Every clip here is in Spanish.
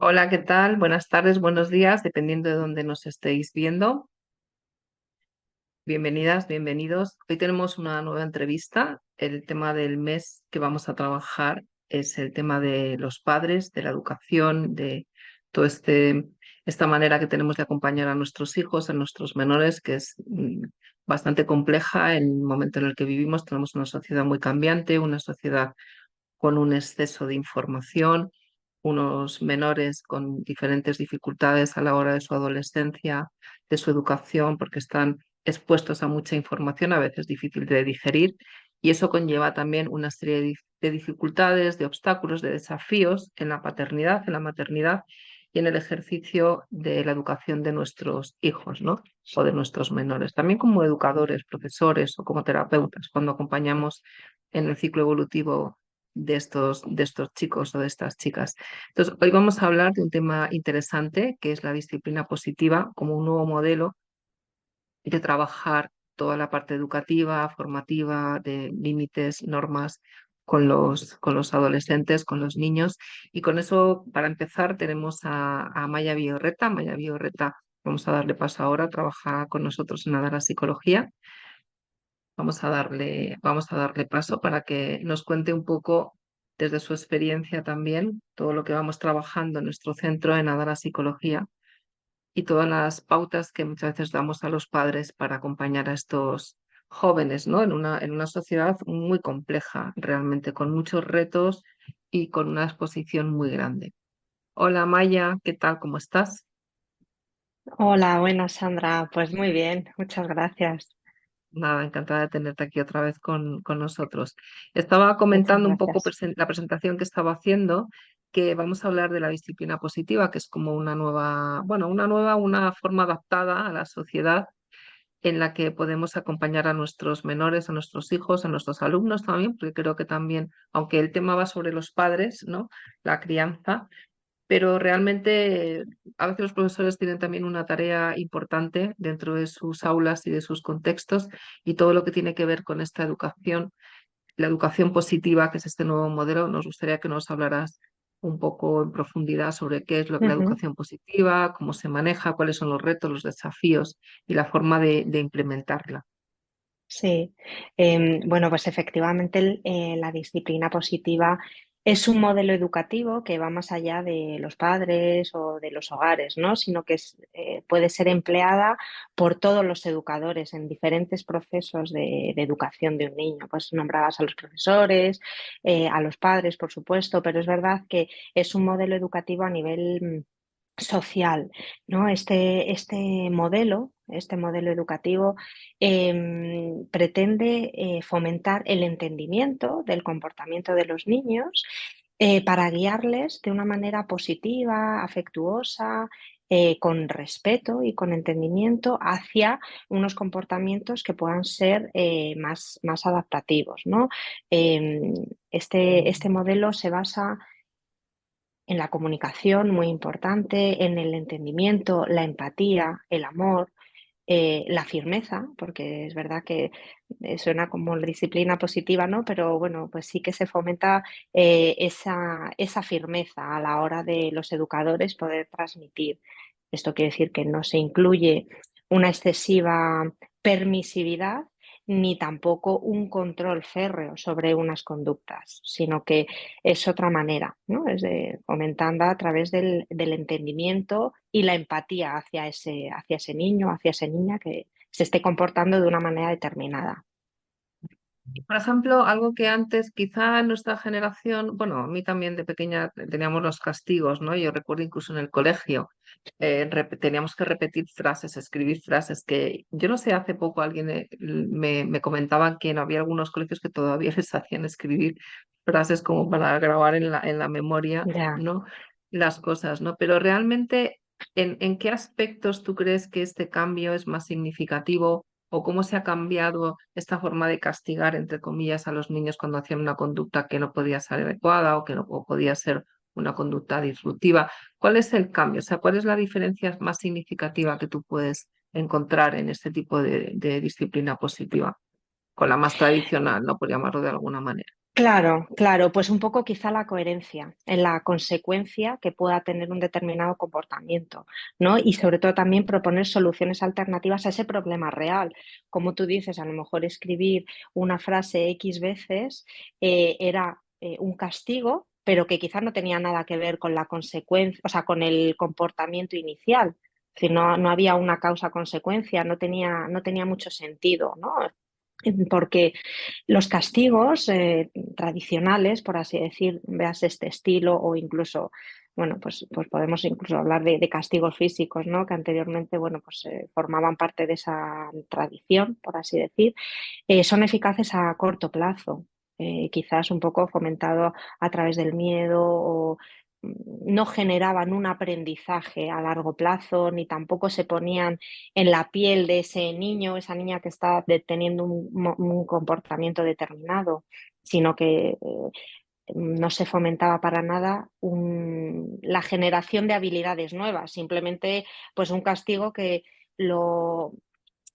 Hola, ¿qué tal? Buenas tardes, buenos días, dependiendo de dónde nos estéis viendo. Bienvenidas, bienvenidos. Hoy tenemos una nueva entrevista. El tema del mes que vamos a trabajar es el tema de los padres, de la educación, de todo esta manera que tenemos de acompañar a nuestros hijos, a nuestros menores, que es bastante compleja en el momento en el que vivimos. Tenemos una sociedad muy cambiante, una sociedad con un exceso de información, unos menores con diferentes dificultades a la hora de su adolescencia, de su educación, porque están expuestos a mucha información, a veces difícil de digerir, y eso conlleva también una serie de dificultades, de obstáculos, de desafíos en la paternidad, en la maternidad y en el ejercicio de la educación de nuestros hijos, ¿no? O de nuestros menores. También como educadores, profesores o como terapeutas, cuando acompañamos en el ciclo evolutivo de estos chicos o de estas chicas. Entonces, hoy vamos a hablar de un tema interesante que es la disciplina positiva como un nuevo modelo de trabajar toda la parte educativa, formativa, de límites, normas con los adolescentes, con los niños. Y con eso, para empezar, tenemos a Maya Biorreta. Maya Biorreta, vamos a darle paso ahora, trabaja con nosotros en Adara Psicología. Vamos a darle paso para que nos cuente un poco desde su experiencia también todo lo que vamos trabajando en nuestro centro en Adara Psicología y todas las pautas que muchas veces damos a los padres para acompañar a estos jóvenes, ¿no? En una sociedad muy compleja, realmente, con muchos retos y con una exposición muy grande. Hola Maya, ¿qué tal? ¿Cómo estás? Hola, buenas Sandra. Pues muy bien, muchas gracias. Nada, encantada de tenerte aquí otra vez con nosotros. Estaba Muchas comentando un poco gracias. la presentación que estaba haciendo, que vamos a hablar de la disciplina positiva, que es como una nueva, bueno, una forma adaptada a la sociedad en la que podemos acompañar a nuestros menores, a nuestros hijos, a nuestros alumnos también, porque creo que también, aunque el tema va sobre los padres, ¿no? La crianza, pero realmente a veces los profesores tienen también una tarea importante dentro de sus aulas y de sus contextos y todo lo que tiene que ver con esta educación, la educación positiva, que es este nuevo modelo. Nos gustaría que nos hablaras un poco en profundidad sobre qué es la Ujú. educación positiva, cómo se maneja, cuáles son los retos, los desafíos y la forma de implementarla. Sí, bueno, pues efectivamente la disciplina positiva es un modelo educativo que va más allá de los padres o de los hogares, ¿no? Sino que puede ser empleada por todos los educadores en diferentes procesos de educación de un niño. Pues nombrabas a los profesores, a los padres, por supuesto, pero es verdad que es un modelo educativo a nivel social, ¿no? Este modelo educativo pretende fomentar el entendimiento del comportamiento de los niños para guiarles de una manera positiva, afectuosa, con respeto y con entendimiento hacia unos comportamientos que puedan ser más adaptativos, ¿no? Em, este modelo se basa en la comunicación, muy importante, en el entendimiento, la empatía, el amor, la firmeza, porque es verdad que suena como la disciplina positiva, ¿no? Pero bueno, pues sí que se fomenta esa firmeza a la hora de los educadores poder transmitir. Esto quiere decir que no se incluye una excesiva permisividad ni tampoco un control férreo sobre unas conductas, sino que es otra manera, ¿no? Es fomentando a través del entendimiento y la empatía hacia ese niño, hacia esa niña que se esté comportando de una manera determinada. Por ejemplo, algo que antes, quizá en nuestra generación, bueno, a mí también de pequeña teníamos los castigos, ¿no? Yo recuerdo incluso en el colegio, teníamos que repetir frases, escribir frases que yo no sé, hace poco alguien me comentaba que no había algunos colegios que todavía les hacían escribir frases como para grabar en la memoria, Ya. ¿no? Las cosas, ¿no? Pero realmente, ¿en qué aspectos tú crees que este cambio es más significativo? ¿O cómo se ha cambiado esta forma de castigar, entre comillas, a los niños cuando hacían una conducta que no podía ser adecuada o que no o podía ser una conducta disruptiva? ¿Cuál es el cambio? O sea, ¿cuál es la diferencia más significativa que tú puedes encontrar en este tipo de disciplina positiva con la más tradicional, ¿no? Por llamarlo de alguna manera? Claro, claro, pues un poco quizá la coherencia en la consecuencia que pueda tener un determinado comportamiento, ¿no? Y sobre todo también proponer soluciones alternativas a ese problema real. Como tú dices, a lo mejor escribir una frase X veces era un castigo, pero que quizá no tenía nada que ver con la consecuencia, o sea, con el comportamiento inicial. Si no, no había una causa-consecuencia, no tenía mucho sentido, ¿no? Porque los castigos tradicionales, por así decir, veas este estilo o incluso, bueno, pues podemos incluso hablar de castigos físicos, ¿no? Que anteriormente, bueno, pues formaban parte de esa tradición, por así decir, son eficaces a corto plazo, quizás un poco fomentado a través del miedo o no generaban un aprendizaje a largo plazo, ni tampoco se ponían en la piel de ese niño, esa niña que está teniendo un comportamiento determinado, sino que no se fomentaba para nada la generación de habilidades nuevas, simplemente pues un castigo que lo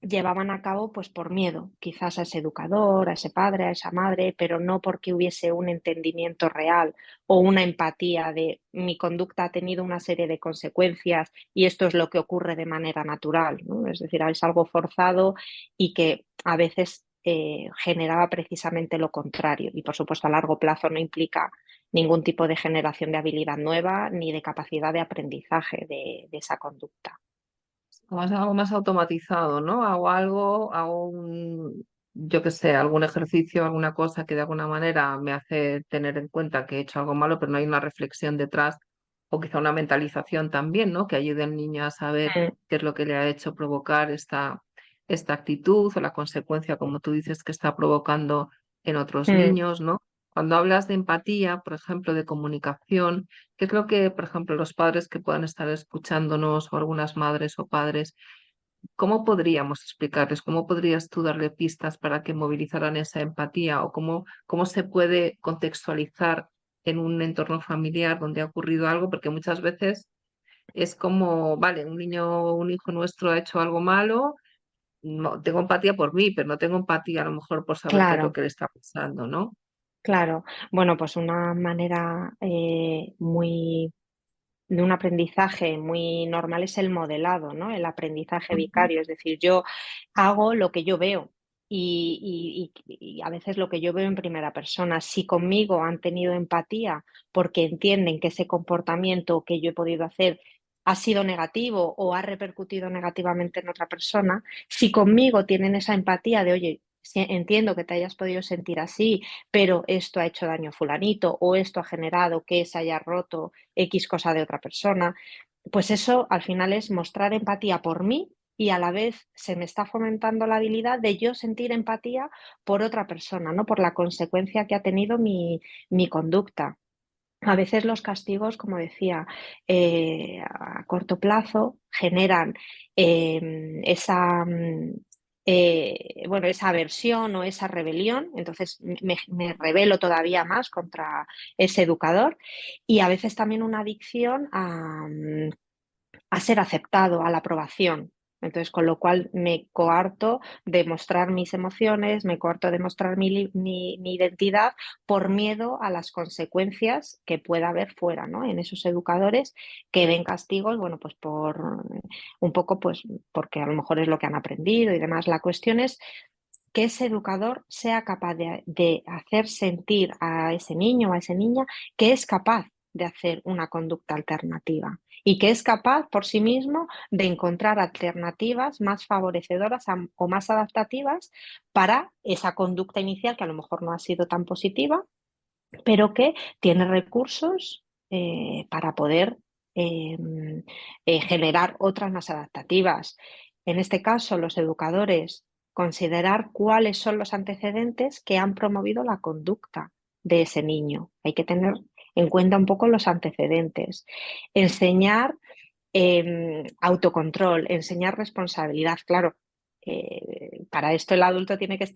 llevaban a cabo pues por miedo, quizás a ese educador, a ese padre, a esa madre, pero no porque hubiese un entendimiento real o una empatía de mi conducta ha tenido una serie de consecuencias y esto es lo que ocurre de manera natural, ¿no? Es decir, es algo forzado y que a veces generaba precisamente lo contrario y por supuesto a largo plazo no implica ningún tipo de generación de habilidad nueva ni de capacidad de aprendizaje de esa conducta. Como es algo más automatizado, ¿no? Hago algo, yo qué sé, algún ejercicio, alguna cosa que de alguna manera me hace tener en cuenta que he hecho algo malo, pero no hay una reflexión detrás, o quizá una mentalización también, ¿no? Que ayude al niño a saber Mm, qué es lo que le ha hecho provocar esta actitud o la consecuencia, como tú dices, que está provocando en otros mm. niños, ¿no? Cuando hablas de empatía, por ejemplo, de comunicación, ¿qué es lo que, por ejemplo, los padres que puedan estar escuchándonos o algunas madres o padres, cómo podríamos explicarles, cómo podrías tú darle pistas para que movilizaran esa empatía o cómo se puede contextualizar en un entorno familiar donde ha ocurrido algo? Porque muchas veces es como, vale, un niño, un hijo nuestro ha hecho algo malo, no, tengo empatía por mí, pero no tengo empatía a lo mejor por saber qué es lo Claro. que le está pasando, ¿no? Claro, bueno, pues una manera muy de un aprendizaje muy normal es el modelado, ¿no? El aprendizaje Ujú. vicario, es decir, yo hago lo que yo veo y a veces lo que yo veo en primera persona. Si conmigo han tenido empatía porque entienden que ese comportamiento que yo he podido hacer ha sido negativo o ha repercutido negativamente en otra persona, si conmigo tienen esa empatía de, oye, entiendo que te hayas podido sentir así, pero esto ha hecho daño a fulanito o esto ha generado que se haya roto X cosa de otra persona, pues eso al final es mostrar empatía por mí y a la vez se me está fomentando la habilidad de yo sentir empatía por otra persona, ¿no? Por la consecuencia que ha tenido mi conducta. A veces los castigos, como decía, a corto plazo generan bueno, esa aversión o esa rebelión, entonces me rebelo todavía más contra ese educador y a veces también una adicción a ser aceptado, a la aprobación. Entonces, con lo cual me coarto de mostrar mis emociones, me coarto de mostrar mi identidad por miedo a las consecuencias que pueda haber fuera, ¿no? En esos educadores que ven castigos, bueno, pues por un poco, pues porque a lo mejor es lo que han aprendido y demás. La cuestión es que ese educador sea capaz de hacer sentir a ese niño o a esa niña que es capaz de hacer una conducta alternativa y que es capaz por sí mismo de encontrar alternativas más favorecedoras o más adaptativas para esa conducta inicial que a lo mejor no ha sido tan positiva, pero que tiene recursos para poder eh, generar otras más adaptativas. En este caso, los educadores considerar cuáles son los antecedentes que han promovido la conducta de ese niño. Hay que tener en cuenta un poco los antecedentes. Enseñar autocontrol, enseñar responsabilidad, claro. Para esto el adulto tiene que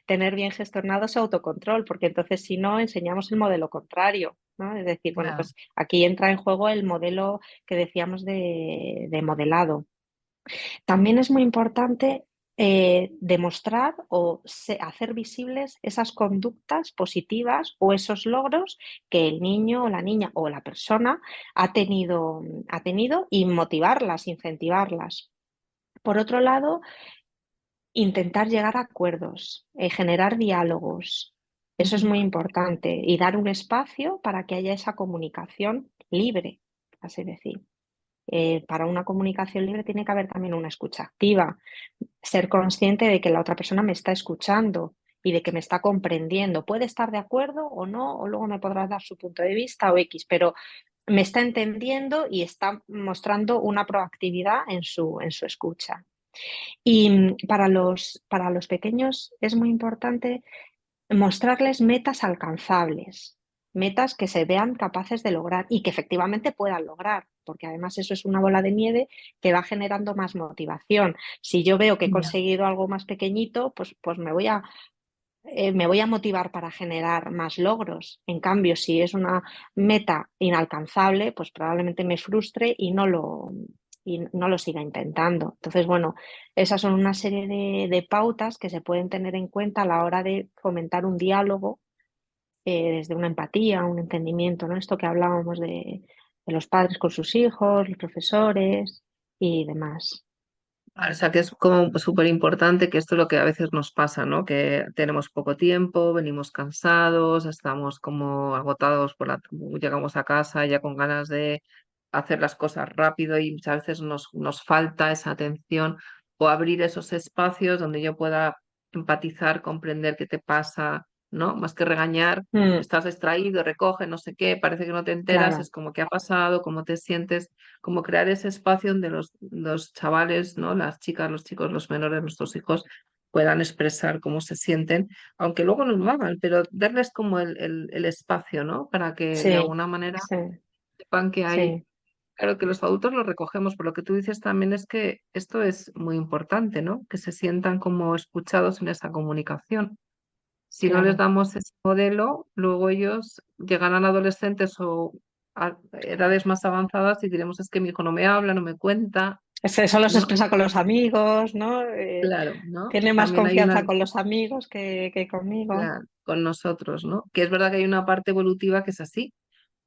tener bien gestionado su autocontrol, porque entonces si no, enseñamos el modelo contrario, ¿no? Es decir, bueno, Claro. pues aquí entra en juego el modelo que decíamos de modelado. También es muy importante demostrar o hacer visibles esas conductas positivas o esos logros que el niño o la niña o la persona ha tenido y motivarlas, incentivarlas. Por otro lado, intentar llegar a acuerdos, generar diálogos. Eso es Ujú. muy importante y dar un espacio para que haya esa comunicación libre, así decir. Para una comunicación libre tiene que haber también una escucha activa, ser consciente de que la otra persona me está escuchando y de que me está comprendiendo. Puede estar de acuerdo o no, o luego me podrá dar su punto de vista o X, pero me está entendiendo y está mostrando una proactividad en su escucha. Y para los pequeños es muy importante mostrarles metas alcanzables, metas que se vean capaces de lograr y que efectivamente puedan lograr, porque además eso es una bola de nieve que va generando más motivación. Si yo veo que he Ya. conseguido algo más pequeñito, pues me voy a motivar para generar más logros. En cambio, si es una meta inalcanzable, pues probablemente me frustre y no lo siga intentando. Entonces, bueno, esas son una serie de pautas que se pueden tener en cuenta a la hora de fomentar un diálogo desde una empatía, un entendimiento, ¿no? Esto que hablábamos de los padres con sus hijos, los profesores y demás. O sea, que es como súper importante que esto es lo que a veces nos pasa, ¿no? Que tenemos poco tiempo, venimos cansados, estamos como agotados llegamos a casa ya con ganas de hacer las cosas rápido y muchas veces nos falta esa atención o abrir esos espacios donde yo pueda empatizar, comprender qué te pasa, ¿no? Más que regañar, Mm, estás distraído, recoge, no sé qué, parece que no te enteras, claro, es como qué ha pasado, cómo te sientes, como crear ese espacio donde los chavales, ¿no? Las chicas, los chicos, los menores, nuestros hijos puedan expresar cómo se sienten, aunque luego no lo hagan, pero darles como el espacio, ¿no? Para que de sí, alguna manera sí, sepan que hay, sí, claro que los adultos lo recogemos, por lo que tú dices también es que esto es muy importante, ¿no? Que se sientan como escuchados en esa comunicación. Si no les claro. damos ese modelo, luego ellos llegarán adolescentes o a edades más avanzadas y diremos, es que mi hijo no me habla, no me cuenta, Solo se ¿no? expresa con los amigos, ¿no? Claro, ¿no? Tiene más También hay una, confianza con los amigos que conmigo. claro, con nosotros, ¿no? Que es verdad que hay una parte evolutiva que es así,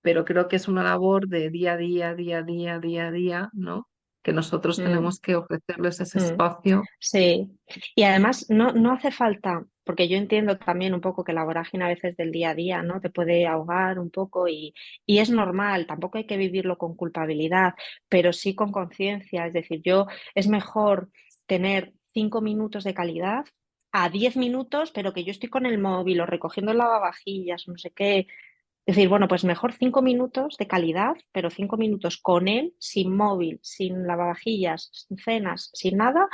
pero creo que es una labor de día a día, día a día, día a día, ¿no? Que nosotros Mm, tenemos que ofrecerles ese mm. espacio. Sí, y además no hace falta, porque yo entiendo también un poco que la vorágine a veces del día a día, ¿no? Te puede ahogar un poco y es normal, tampoco hay que vivirlo con culpabilidad, pero sí con conciencia. Es decir, es mejor tener 5 minutos de calidad a 10 minutos, pero que yo estoy con el móvil o recogiendo el lavavajillas, no sé qué. Es decir, bueno, pues mejor 5 minutos de calidad, pero 5 minutos con él, sin móvil, sin lavavajillas, sin cenas, sin nada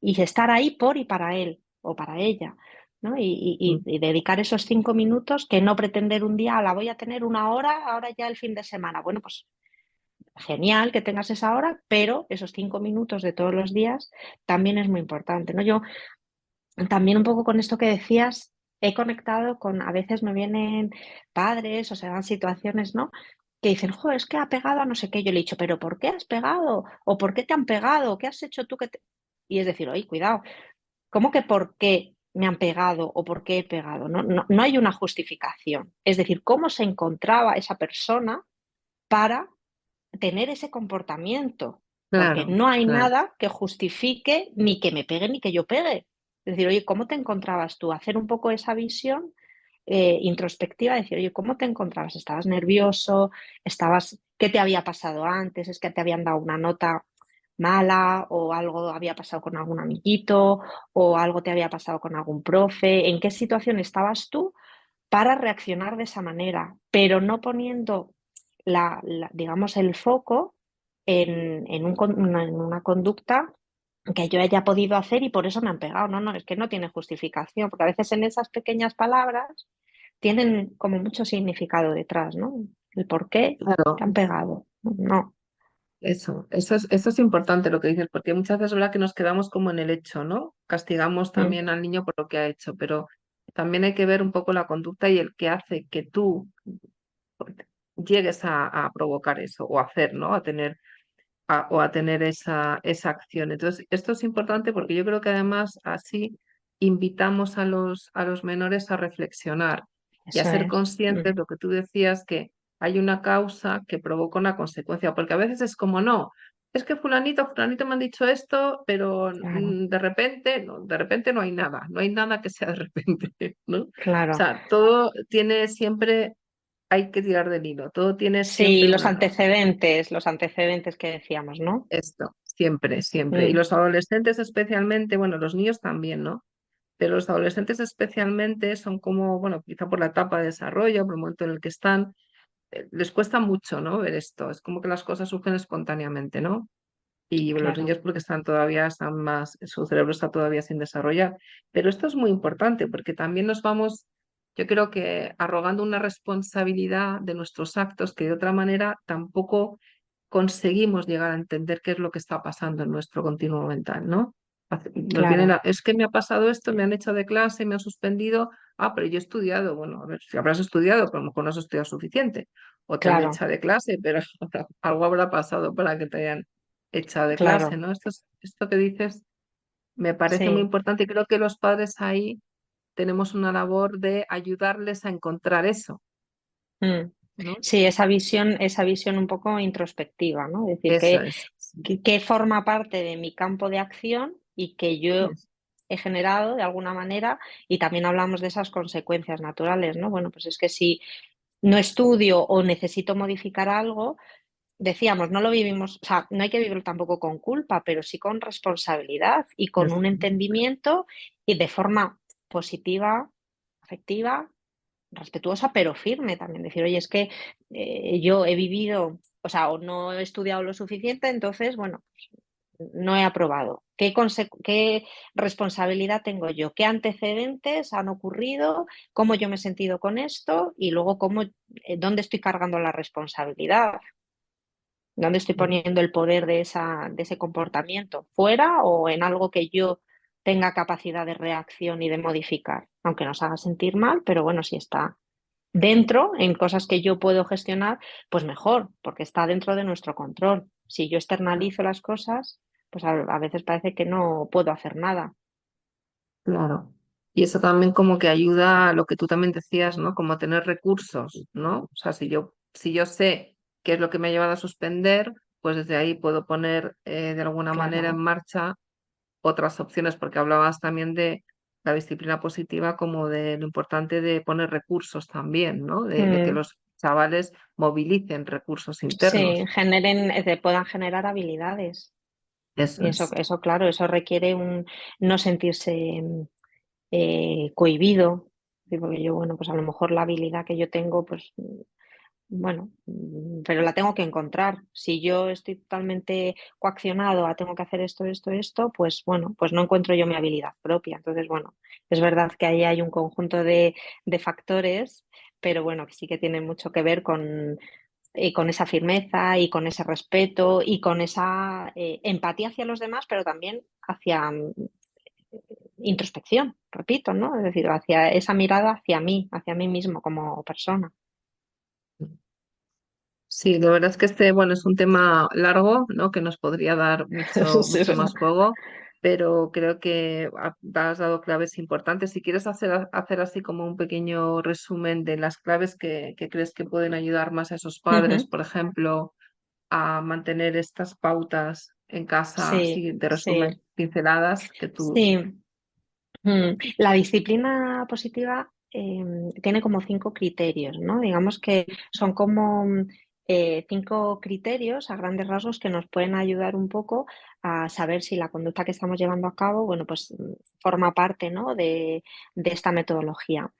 y estar ahí por y para él o para ella, ¿no? Mm. Y dedicar esos 5 minutos que no pretender un día, la voy a tener una hora, ahora ya el fin de semana. Bueno, pues genial que tengas esa hora, pero esos 5 minutos de todos los días también es muy importante, ¿no? Yo también un poco con esto que decías, he conectado con, a veces me vienen padres o se dan situaciones, ¿no? Que dicen, jo, es que ha pegado a no sé qué. Yo le he dicho, pero ¿por qué has pegado? ¿O por qué te han pegado? ¿Qué has hecho tú que te... Y es decir, oye, cuidado, ¿cómo que por qué me han pegado o por qué he pegado? No hay una justificación. Es decir, ¿cómo se encontraba esa persona para tener ese comportamiento? Porque Claro, no hay claro. nada que justifique ni que me pegue ni que yo pegue. Es decir, oye, ¿cómo te encontrabas tú? Hacer un poco esa visión introspectiva, decir, oye, ¿cómo te encontrabas? ¿Estabas nervioso? ¿Qué te había pasado antes? ¿Es que te habían dado una nota mala o algo había pasado con algún amiguito o algo te había pasado con algún profe? ¿En qué situación estabas tú para reaccionar de esa manera? Pero no poniendo, digamos, el foco en una conducta que yo haya podido hacer y por eso me han pegado. No, es que no tiene justificación, porque a veces en esas pequeñas palabras tienen como mucho significado detrás, ¿no? El por qué Claro, te han pegado. No. eso es importante lo que dices, porque muchas veces es verdad que nos quedamos como en el hecho, ¿no? Castigamos Mm, también al niño por lo que ha hecho, pero también hay que ver un poco la conducta y el que hace que tú llegues a provocar eso o hacer, ¿no? A tener. o a tener esa acción. Entonces, esto es importante porque yo creo que además así invitamos a los menores a reflexionar y a Eso ser es. conscientes, lo que tú decías, que hay una causa que provoca una consecuencia, porque a veces es como no. Es que fulanito me han dicho esto, pero Claro, de repente no hay nada que sea de repente, ¿no? O claro. sea, todo tiene siempre, hay que tirar del hilo, todo tiene Sí, siempre una razón. los antecedentes que decíamos, ¿no? Esto, siempre, siempre. Y Mm, los adolescentes especialmente, bueno, los niños también, ¿no? Pero los adolescentes especialmente son como, bueno, quizá por la etapa de desarrollo, por el momento en el que están, les cuesta mucho, ¿no? Ver esto. Es como que las cosas surgen espontáneamente, ¿no? Y los claro, niños porque están más, su cerebro está todavía sin desarrollar. Pero esto es muy importante porque también nos vamos, yo creo que arrogando una responsabilidad de nuestros actos que de otra manera tampoco conseguimos llegar a entender qué es lo que está pasando en nuestro continuo mental, ¿no? Nos vienen claro, es que me ha pasado esto, me han echado de clase, me han suspendido. Ah, pero yo he estudiado. Bueno, a ver, si habrás estudiado, pero a lo mejor no has estudiado suficiente. O te han claro, echado de clase, pero algo habrá pasado para que te hayan echado de clase, claro. ¿no? Esto que dices me parece muy Sí. importante y creo que los padres ahí tenemos una labor de ayudarles a encontrar eso, Mm. ¿no? Sí, esa visión un poco introspectiva, ¿no? Es decir, Eso es. Sí, que forma parte de mi campo de acción y que yo es- he generado de alguna manera, y también hablamos de esas consecuencias naturales, ¿no? Bueno, pues es que si no estudio o necesito modificar algo, decíamos, no lo vivimos, o sea, no hay que vivirlo tampoco con culpa, pero sí con responsabilidad y con es- un entendimiento y de forma positiva, afectiva, respetuosa, pero firme también. Decir, oye, es que yo he vivido, o sea, o no he estudiado lo suficiente, entonces, bueno, pues, no he aprobado. ¿Qué responsabilidad tengo yo? ¿Qué antecedentes han ocurrido? ¿Cómo yo me he sentido con esto? Y luego, ¿dónde estoy cargando la responsabilidad? ¿Dónde estoy poniendo el poder de ese comportamiento? ¿Fuera o en algo que yo tenga capacidad de reacción y de modificar? Aunque nos haga sentir mal, pero bueno, si está dentro, en cosas que yo puedo gestionar, pues mejor, porque está dentro de nuestro control. Si yo externalizo las cosas, pues a veces parece que no puedo hacer nada. Claro. Y eso también como que ayuda a lo que tú también decías, ¿no? Como a tener recursos, ¿no? O sea, si yo sé qué es lo que me ha llevado a suspender, pues desde ahí puedo poner de alguna manera en Claro. marcha otras opciones, porque hablabas también de la disciplina positiva como de lo importante de poner recursos también, ¿no? De que Mm, los chavales movilicen recursos sí, internos. puedan generar habilidades. Eso Y es. eso, claro, eso requiere no sentirse cohibido. Sí, porque yo, bueno, pues a lo mejor la habilidad que yo tengo, pues bueno, pero la tengo que encontrar. Si yo estoy totalmente coaccionado a tengo que hacer esto, esto, esto, pues bueno, pues no encuentro yo mi habilidad propia. Entonces, bueno, es verdad que ahí hay un conjunto de factores, pero bueno, que sí que tienen mucho que ver con esa firmeza y con ese respeto y con esa empatía hacia los demás, pero también hacia introspección, repito, ¿no? Es decir, hacia esa mirada hacia mí mismo como persona. Sí, la verdad es que este, bueno, es un tema largo, ¿no? Que nos podría dar mucho, Sí, es mucho verdad. más juego, pero creo que has dado claves importantes. Si quieres hacer así como un pequeño resumen de las claves que crees que pueden ayudar más a esos padres, Ujú. por ejemplo, a mantener estas pautas en casa, Sí, así de sí, resumen, pinceladas, que tú... sí. La disciplina positiva tiene como 5 criterios, ¿no? Digamos que son como 5 criterios a grandes rasgos que nos pueden ayudar un poco a saber si la conducta que estamos llevando a cabo, bueno, pues forma parte, ¿no? de esta metodología.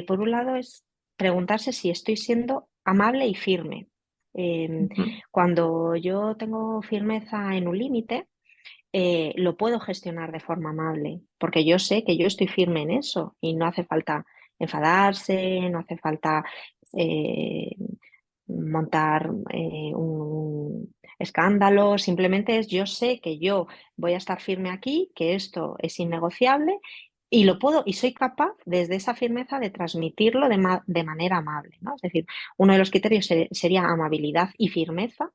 Por un lado es preguntarse si estoy siendo amable y firme. Em, Ujú. Cuando yo tengo firmeza en un límite, lo puedo gestionar de forma amable, porque yo sé que yo estoy firme en eso y no hace falta enfadarse, no hace falta eh, montar un escándalo, simplemente es yo sé que yo voy a estar firme aquí, que esto es innegociable y lo puedo y soy capaz desde esa firmeza de transmitirlo de manera amable, ¿no? Es decir, uno de los criterios sería amabilidad y firmeza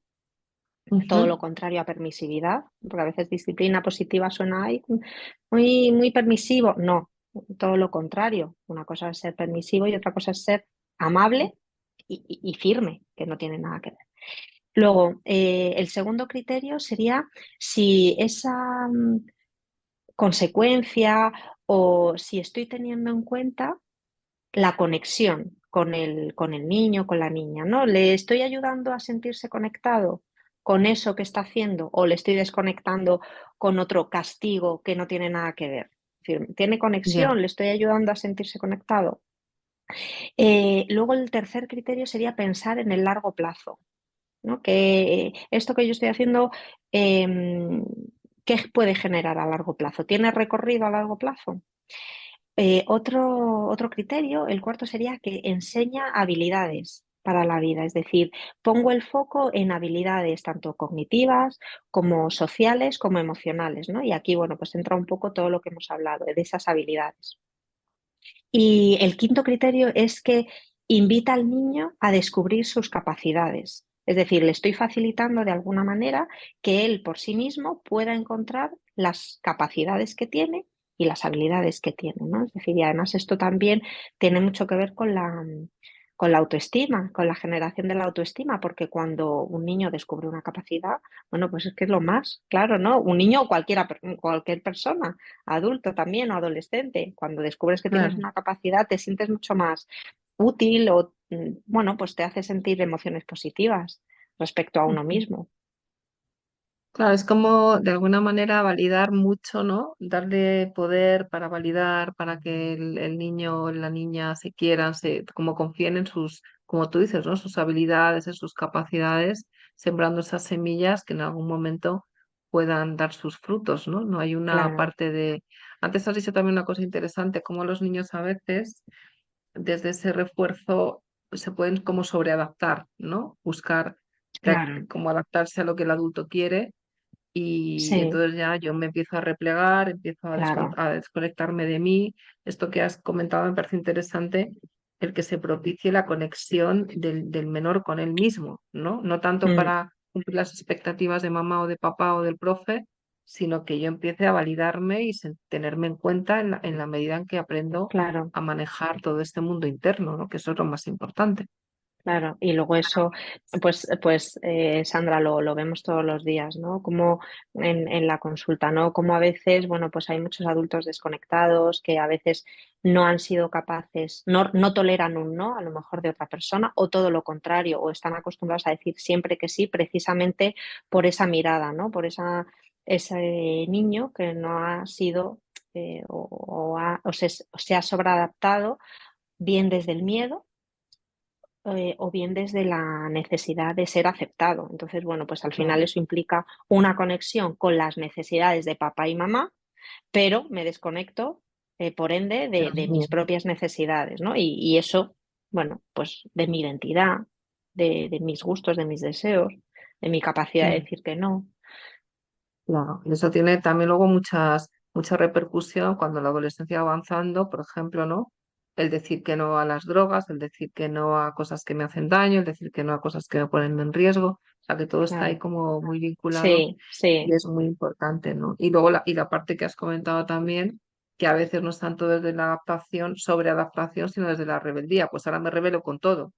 todo lo Ujú. contrario a permisividad, porque a veces disciplina positiva suena "Ay, muy, muy permisivo". No, todo lo contrario. Una cosa es ser permisivo y otra cosa es ser amable y firme, que no tiene nada que ver. Luego, el segundo criterio sería si esa consecuencia o si estoy teniendo en cuenta la conexión con el niño, con la niña, ¿no? ¿Le estoy ayudando a sentirse conectado con eso que está haciendo o le estoy desconectando con otro castigo que no tiene nada que ver? Es decir, ¿tiene Ya, conexión? ¿Le estoy ayudando a sentirse conectado? Luego el tercer criterio sería pensar en el largo plazo, ¿no? Que esto que yo estoy haciendo, em, ¿qué puede generar a largo plazo? ¿Tiene recorrido a largo plazo? Otro criterio, el cuarto sería que enseña habilidades para la vida, es decir, pongo el foco en habilidades tanto cognitivas como sociales como emocionales, ¿no? Y aquí, bueno, pues entra un poco todo lo que hemos hablado de esas habilidades. Y el quinto criterio es que invita al niño a descubrir sus capacidades. Es decir, le estoy facilitando de alguna manera que él por sí mismo pueda encontrar las capacidades que tiene y las habilidades que tiene, ¿no? Es decir, y además esto también tiene mucho que ver con la autoestima, con la generación de la autoestima, porque cuando un niño descubre una capacidad, bueno, pues es que es lo más, claro, ¿no? Un niño o cualquier persona, adulto también o adolescente, cuando descubres que tienes claro. una capacidad, te sientes mucho más útil o, bueno, pues te hace sentir emociones positivas respecto a uno Ujú. mismo. Claro, es como de alguna manera validar mucho, ¿no? Darle poder para validar, para que el niño o la niña se quieran, como confíen en sus, como tú dices, ¿no? Sus habilidades, en sus capacidades, sembrando esas semillas que en algún momento puedan dar sus frutos, ¿no? No hay una Claro, parte de... Antes has dicho también una cosa interesante, como los niños a veces, desde ese refuerzo, se pueden como sobreadaptar, ¿no? Buscar claro, como adaptarse a lo que el adulto quiere y sí, entonces ya yo me empiezo a replegar, empiezo claro, a desconectarme de mí. Esto que has comentado me parece interesante, el que se propicie la conexión del menor con él mismo, ¿no? No tanto mm, para cumplir las expectativas de mamá o de papá o del profe, sino que yo empiece a validarme y tenerme en cuenta en la medida en que aprendo claro. a manejar todo este mundo interno, ¿no? Que eso es lo más importante. Claro, y luego eso, Sandra, lo vemos todos los días, ¿no? Como en la consulta, ¿no? Como a veces, bueno, pues hay muchos adultos desconectados que a veces no han sido capaces, no toleran un no, a lo mejor de otra persona, o todo lo contrario, o están acostumbrados a decir siempre que sí, precisamente por esa mirada, ¿no? Por ese niño que no ha sido o se ha sobreadaptado, bien desde el miedo o bien desde la necesidad de ser aceptado. Entonces, bueno, pues al final Claro, eso implica una conexión con las necesidades de papá y mamá, pero me desconecto, por ende, de los de mis míos. propias necesidades, ¿no? Y eso, bueno, pues de mi identidad, de mis gustos, de mis deseos, de mi capacidad de Mm. decir que no. Claro, y eso tiene también luego mucha repercusión cuando la adolescencia va avanzando, por ejemplo, ¿no? El decir que no a las drogas, el decir que no a cosas que me hacen daño, el decir que no a cosas que me ponen en riesgo, o sea que todo está ahí Claro. como muy vinculado Sí, y sí, es muy importante, ¿no? Y luego la parte que has comentado también, que a veces no es tanto desde la adaptación, sobre adaptación, sino desde la rebeldía, pues ahora me rebelo con todo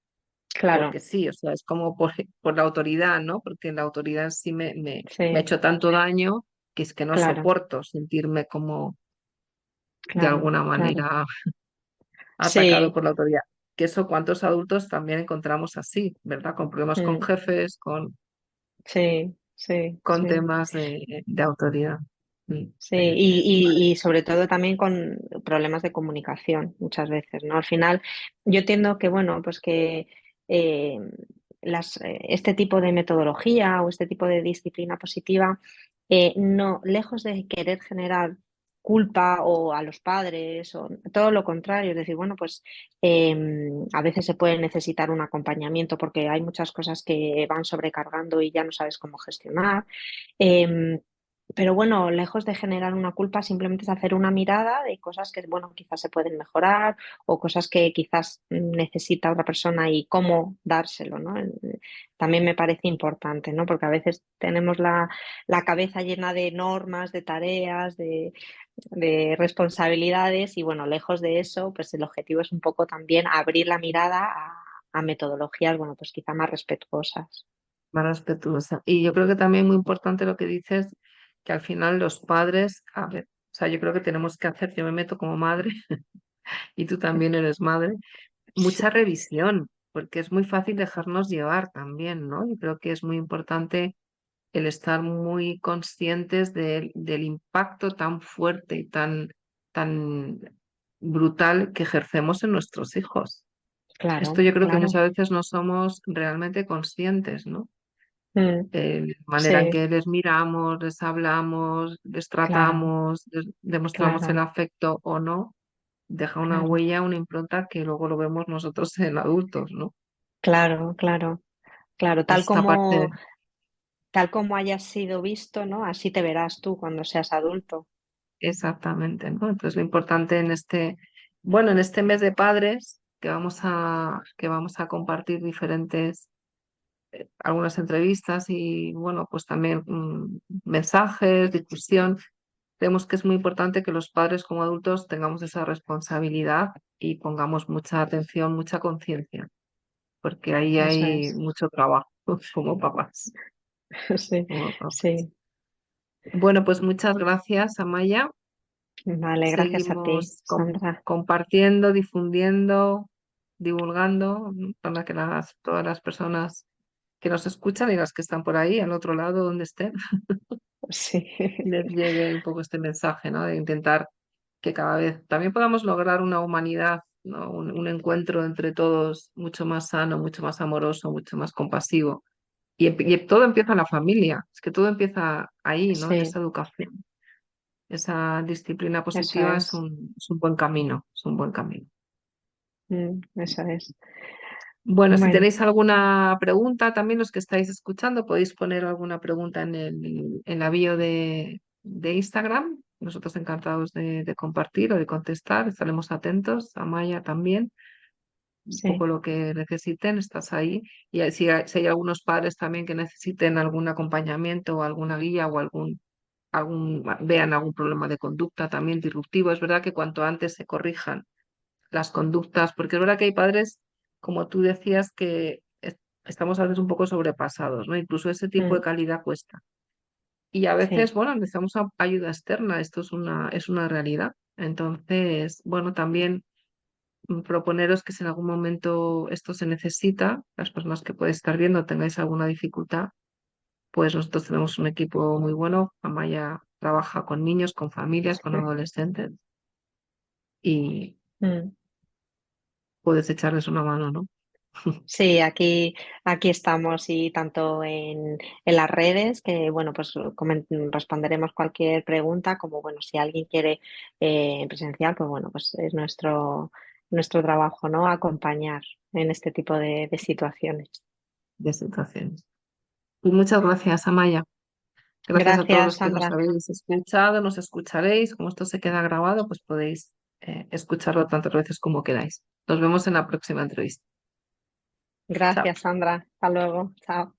porque claro, sí, o sea, es como por la autoridad, ¿no? Porque la autoridad en sí me ha sí, hecho tanto daño que es que no claro, soporto sentirme como de claro, alguna claro. manera atacado Sí, por la autoridad. Que eso cuántos adultos también encontramos así, ¿verdad? Con problemas con mm, jefes, sí, sí, con sí. temas de autoridad. Mm. Sí, y sobre todo también con problemas de comunicación muchas veces, ¿no? Al final, yo entiendo que, bueno, pues que eh, este tipo de metodología o este tipo de disciplina positiva, no, lejos de querer generar culpa o a los padres o todo lo contrario, es decir, bueno, pues a veces se puede necesitar un acompañamiento porque hay muchas cosas que van sobrecargando y ya no sabes cómo gestionar. Pero bueno, lejos de generar una culpa, simplemente es hacer una mirada de cosas que, bueno, quizás se pueden mejorar o cosas que quizás necesita otra persona y cómo dárselo, ¿no? También me parece importante, ¿no? Porque a veces tenemos la cabeza llena de normas, de tareas, de responsabilidades y, bueno, lejos de eso, pues el objetivo es un poco también abrir la mirada a metodologías, bueno, pues quizá más respetuosas. Más respetuosa. Y yo creo que también muy importante lo que dices, que al final los padres, a ver, o sea, yo creo que tenemos que hacer, yo me meto como madre y tú también eres madre, mucha revisión, porque es muy fácil dejarnos llevar también, ¿no? Yo creo que es muy importante el estar muy conscientes del impacto tan fuerte y tan brutal que ejercemos en nuestros hijos. Esto Claro, yo creo que claro. muchas veces no somos realmente conscientes, ¿no? Mm, La manera en sí, que les miramos, les hablamos, les claro, tratamos, demostramos el claro, afecto o no, deja una claro, huella, una impronta que luego lo vemos nosotros en adultos, ¿no? claro, claro, claro. Esta parte, Tal como hayas sido visto, ¿no? Así te verás tú cuando seas adulto. exactamente, ¿no? Entonces lo importante en este, bueno, en este mes de padres, que vamos a compartir diferentes, algunas entrevistas y, bueno, pues también mensajes, difusión. Creemos que es muy importante que los padres como adultos tengamos esa responsabilidad y pongamos mucha atención, mucha conciencia, porque ahí Eso hay es. mucho trabajo como papás, Sí, como papás. sí. Bueno, pues muchas gracias, Amaya. Vale, gracias a ti, Seguimos Sandra. compartiendo, difundiendo, divulgando, para que todas las personas que nos escuchan y las que están por ahí, al otro lado, donde estén, Sí, les llegue un poco este mensaje, ¿no? De intentar que cada vez también podamos lograr una humanidad, ¿no? Un encuentro entre todos mucho más sano, mucho más amoroso, mucho más compasivo. Y todo empieza en la familia, es que todo empieza ahí, ¿no? En sí, esa educación. Esa disciplina eso positiva es es. un buen camino, es un buen camino. Eso es. Bueno, si Bueno, tenéis alguna pregunta, también los que estáis escuchando, podéis poner alguna pregunta en la bio de Instagram. Nosotros encantados de compartir o de contestar, estaremos atentos. A Maya también, un sí, poco lo que necesiten, estás ahí. Y si hay algunos padres también que necesiten algún acompañamiento o alguna guía o vean algún problema de conducta también disruptivo, es verdad que cuanto antes se corrijan las conductas, porque es verdad que hay padres, como tú decías, que estamos a veces un poco sobrepasados, ¿no? Incluso ese tipo de mm, calidad cuesta. Y a veces, sí, bueno, necesitamos ayuda externa, esto es una realidad. Entonces, bueno, también proponeros que si en algún momento esto se necesita, las personas que podéis estar viendo tengáis alguna dificultad, pues nosotros tenemos un equipo muy bueno. Amaya trabaja con niños, con familias, con adolescentes y mm. puedes echarles una mano, ¿no? Sí, aquí estamos y tanto en las redes que, bueno, pues responderemos cualquier pregunta, como, bueno, si alguien quiere presencial, pues bueno, pues es nuestro trabajo, ¿no? Acompañar en este tipo de situaciones. De situaciones. Pues muchas gracias, Amaya. Gracias a todos Gracias, los que nos Sandra. habéis escuchado, nos escucharéis. Como esto se queda grabado, pues podéis escucharlo tantas veces como queráis. Nos vemos en la próxima entrevista. Chao. Gracias, Sandra. Hasta luego. Chao.